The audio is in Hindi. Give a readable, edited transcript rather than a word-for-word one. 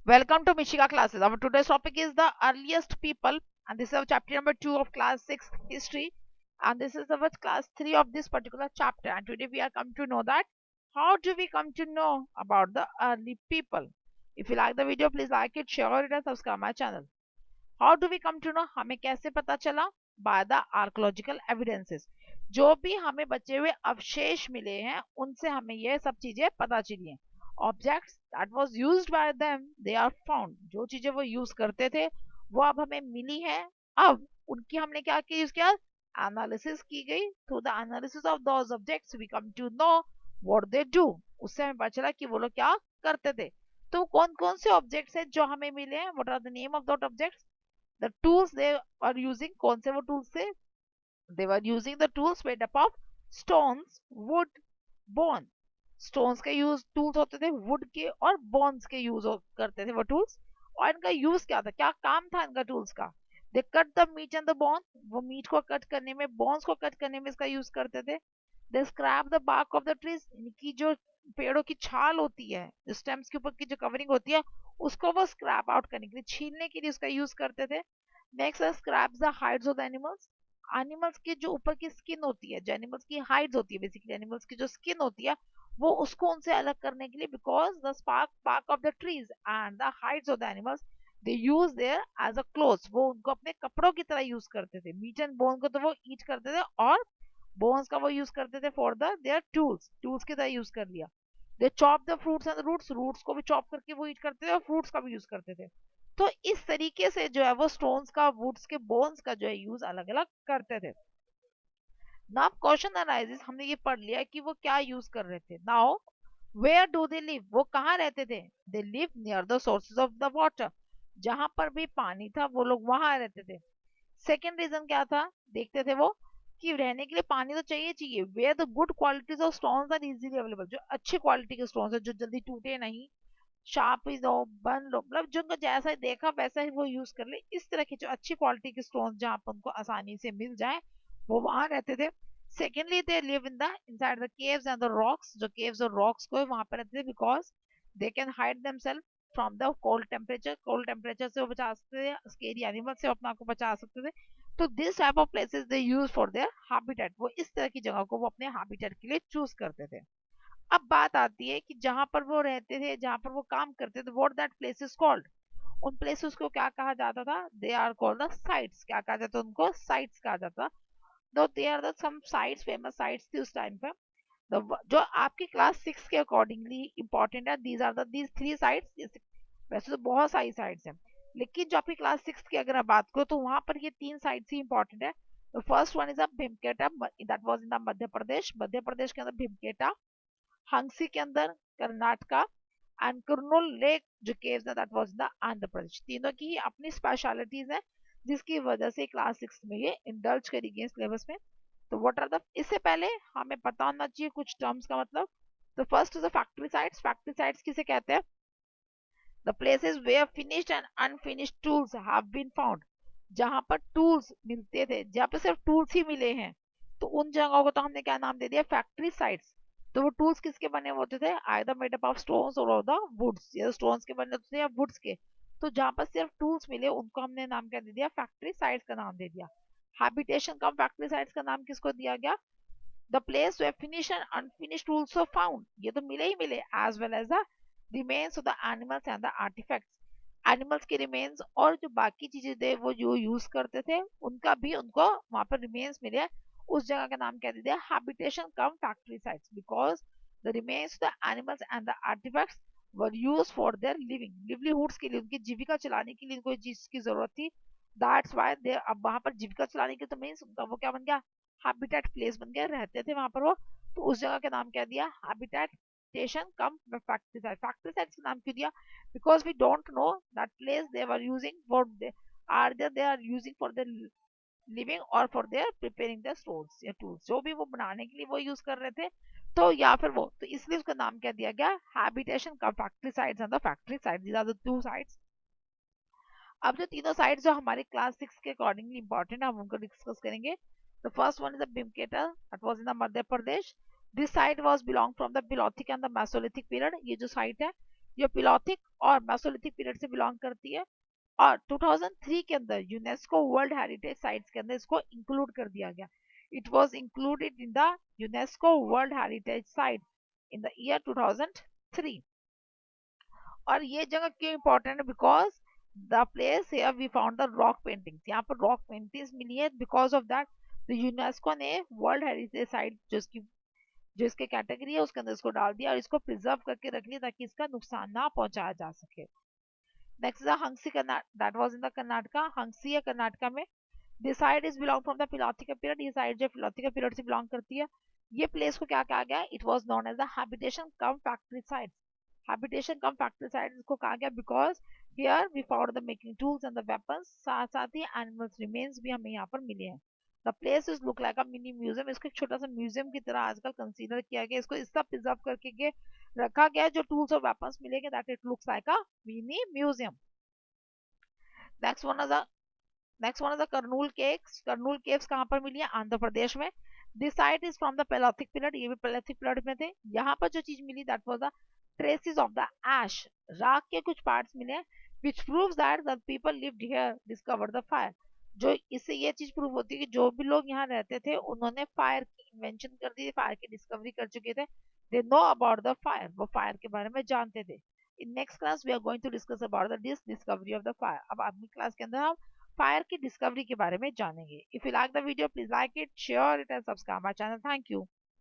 Welcome to Mishika classes. Our today's topic is the earliest people, and this is our chapter number 2 of class 6 history, and this is our class 3 of this particular chapter. And today we are come to know that how do we come to know about the early people. If you like the video, please like it, share it, and subscribe my channel. How do we come to know? हमें कैसे पता चला? By the archaeological evidences. जो भी हमें बचे हुए अवशेष मिले हैं उनसे हमें ये सब चीजें पता चली हैं. Objects that was used by them, they are found. जो चीजें वो यूज करते थे वो अब हमें मिली है. अब उनकी हमने क्या यूज किया? एनालिसिस की गई. Through the analysis of those objects we come to know what they do. उससे हमें पता चला कि वो लोग क्या करते थे. तो कौन कौन से ऑब्जेक्ट्स हैं जो हमें मिले हैं? What are the name of those objects? The tools they are using, कौन से वो tools थे? They were using the tools made up of stones, wood, bone. Stones के यूज टूल्स होते थे, वुड के और बोन्स के यूज करते थे वो टूल्स. और इनका यूज क्या था, क्या काम था इनका टूल्स का? They cut the meat and the bone. वो मीट को कट करने में, बोन्स को कट करने में इसका यूज करते थे. They scrape the bark of the trees. इनकी जो पेड़ों की छाल होती है, जो स्टेम्स के ऊपर की जो कवरिंग होती है, उसको वो स्क्रैप आउट करने के लिए, छीलने के लिए उसका यूज करते थे. नेक्स्ट है scraps the hides of the animals. Animals की जो ऊपर की स्किन होती है, जो एनिमल्स की हाइड्स होती है, बेसिकली एनिमल्स की जो स्किन होती है, वो उसको उनसे अलग करने के लिए, because the spark bark of the trees and the hides of the animals they use their as a clothes. वो उनको अपने कपड़ों की तरह यूज करते थे. मीट एंड बोन को तो वो ईट करते थे, और बोन्स का वो यूज करते थे for the their tools. Tools की तरह यूज कर लिया. They chop the fruits and roots. Roots को भी चॉप करके वो ईट करते थे और फ्रूट्स का भी यूज करते थे. तो इस तरीके से जो है वो स्टोन्स का, वुड्स के, बोन्स का जो है यूज अलग अलग करते थे. नाउ क्वेश्चन अराइजेस, हमने ये पढ़ लिया कि वो क्या यूज कर रहे थे. Now where do they live? वो कहाँ रहते थे? They live near the sources of the water. जहां पर भी पानी था वो लोग वहां रहते थे. सेकेंड रीजन क्या था? देखते थे वो कि रहने के लिए पानी तो चाहिए चाहिए. Where the good qualities of stones are easily available. जो अच्छी क्वालिटी के स्टोन्स है, जो जल्दी टूटे नहीं, शार्प ही दो, बन लो, मतलब जिनको जैसा देखा वैसा ही वो यूज कर ले, इस तरह की जो अच्छी क्वालिटी के स्टोन्स जहाँ पर उनको आसानी से मिल जाए, वो वहां रहते थे. Secondly they live in the inside the caves and the rocks. जो केव्स और रॉक्स को वहां पर रहते थे, because they can hide themselves from the cold temperature. Cold temperature से वो बचा सकते थे, स्केरी एनिमल से अपना को बचा सकते थे. तो this type of places they use for their habitat. वो इस तरह की जगह को वो अपने हैबिटेट के लिए चूज करते थे. अब बात आती है कि जहां पर वो रहते थे, जहां पर वो काम करते थे, what that place is called. उन प्लेसेस को क्या कहा जाता था? They are called the sites. क्या कहा जाता? उनको साइट्स कहा जाता. Though they are the some sites, famous sites थी उस टाइम पे. जो आपकी क्लास 6 के अकॉर्डिंगली इंपॉर्टेंट है, दीज आर दीज 3 साइट्स. वैसे तो बहुत सारी साइट्स हैं, लेकिन जो आपकी क्लास 6 की अगर आप बात करो तो वहां पर ये 3 साइट्स ही इंपॉर्टेंट है. The first one is a Bhimbetka. That was in the Madhya Pradesh. Madhya Pradesh के अंदर भीमकेटा. हंसी के अंदर कर्नाटका. एंड कुरनूल लेक जो केव्स है, that was the Andhra Pradesh. तीनों की अपनी स्पेशलिटीज है, जिसकी वजह से क्लास 6 में ये इंडल्ज करी गई सिलेबस में. तो व्हाट आर द, इससे पहले हमें पता होना चाहिए कुछ टर्म्स का मतलब. तो first is the factory sites. Factory sites किसे कहते हैं? The places where finished and unfinished tools have been found. जहां पर टूल्स मिलते थे, जहां पर सिर्फ टूल्स ही मिले हैं, तो उन जगहों को तो हमने क्या नाम दे दिया? Factory sites. तो वो टूल्स किसके बने होते थे? Either made up of stones और ऑफ द वुड्स. या स्टोन्स के बने होते थे या वुड्स के. तो जहां पर सिर्फ टूल्स मिले उनको हमने नाम क्या दे दिया? फैक्ट्री साइट्स का नाम दे दिया. हैबिटेशन कम फैक्ट्री साइट्स का नाम किसको दिया गया? The place where finish and unfinished tools are found. ये तो मिले ही मिले, as well as the remains of the animals and the artefacts. Animals के रिमेन्स और जो बाकी चीजें थे वो जो यूज करते थे, उनका भी उनको वहां पर रिमेन्स मिले. उस जगह का नाम क्या दे दिया? Habitation cum factory sites. Because the remains of the animals and the artefacts were use for their living, livelihoods के लिए, उनकी जीविका चलाने के लिए इनको चीज की जरूरत थी. दैट्स वाई दे, अब वहां पर जीविका चलाने के तो मीन्स उनका वो क्या बन गया? हैबिटेट प्लेस बन गया, रहते थे वहां पर वो. तो उस जगह का नाम क्या दिया? Habitation cum factory site. Factory sites का नाम क्यों दिया? Because we don't know that place they were using for the, are they are using for the living or for their preparing the stores या tools, जो भी वो बनाने के लिए वो यूज कर रहे थे, तो या फिर वो, तो इसलिए उसका नाम क्या दिया गया? हैबिटेशन का factory sites and the factory sites. These are the two sites. अब जो तीनों साइट्स जो हमारे क्लास 6 के अकॉर्डिंगली इंपॉर्टेंट है, हम उनको डिस्कस करेंगे. The first one is the Bhimbetka. That was in the Madhya Pradesh. This site was belong from the palaeolithic and the mesolithic period. ये जो साइट है ये पिलोथिक और मेसोलिथिक पीरियड से बिलोंग करती है और 2003 के अंदर यूनेस्को वर्ल्ड हेरिटेज साइट्स के अंदर इसको इंक्लूड कर दिया गया. It was included in the UNESCO world heritage site in the year 2003. और ये जगह क्यों इंपॉर्टेंट है? Because the place here we found the rock paintings. यहाँ पर रॉक पेंटिंग्स मिली है. बिकॉज ऑफ दैट तो यूनेस्को ने वर्ल्ड हेरिटेज साइट जो इसके कैटेगरी है उसके अंदर इसको डाल दिया और इसको प्रिजर्व करके रख लिया ताकि इसका नुकसान ना पहुंचाया जा सके. Next is Hampi, that was in the Karnataka. Hampi है कर्नाटका में. This site is belong from the palaeolithic period. ये साइड जो फिलोथिका पीरियड से बिलोंग करती है. ये प्लेस को क्या कहा गया? It was known as the habitation cum factory site. Habitation cum factory site इसको कहा गया because here we found the making tools and the weapons. साथ साथ ही एनिमल्स रिमेन्स भी हमें यहाँ पर मिले हैं. The place is look like a mini museum. इसको एक छोटा सा म्यूजियम की तरह आजकल कंसीडर किया गया. इसको इस तरह प्रिजर्व करके रखा गया जो टूल्स और वेपन्स मिलेंगे that it looks like a mini museum. Next one is next one is the Kurnool caves. Kurnool caves कहाँ पर मिली है? आंध्र प्रदेश में. This site is from the palaeolithic period. ये भी पैलोथिक पीरियड में थे. यहाँ पर जो चीज मिली that was the traces of the ash. राख के कुछ पार्ट्स मिले हैं which proves that the people lived here discovered the fire. जो इससे ये चीज प्रूव होती है कि जो भी लोग यहाँ रहते थे उन्होंने फायर की इन्वेंशन कर दी थी, फायर की डिस्कवरी कर चुके थे. They know about the fire. वो फायर के बारे में जानते थे. In next class we are going to discuss about the discovery of the fire. अब अगली क्लास के अंदर हम फायर की डिस्कवरी के बारे में जानेंगे. If you like the video please like it, share it and subscribe my channel. Thank you.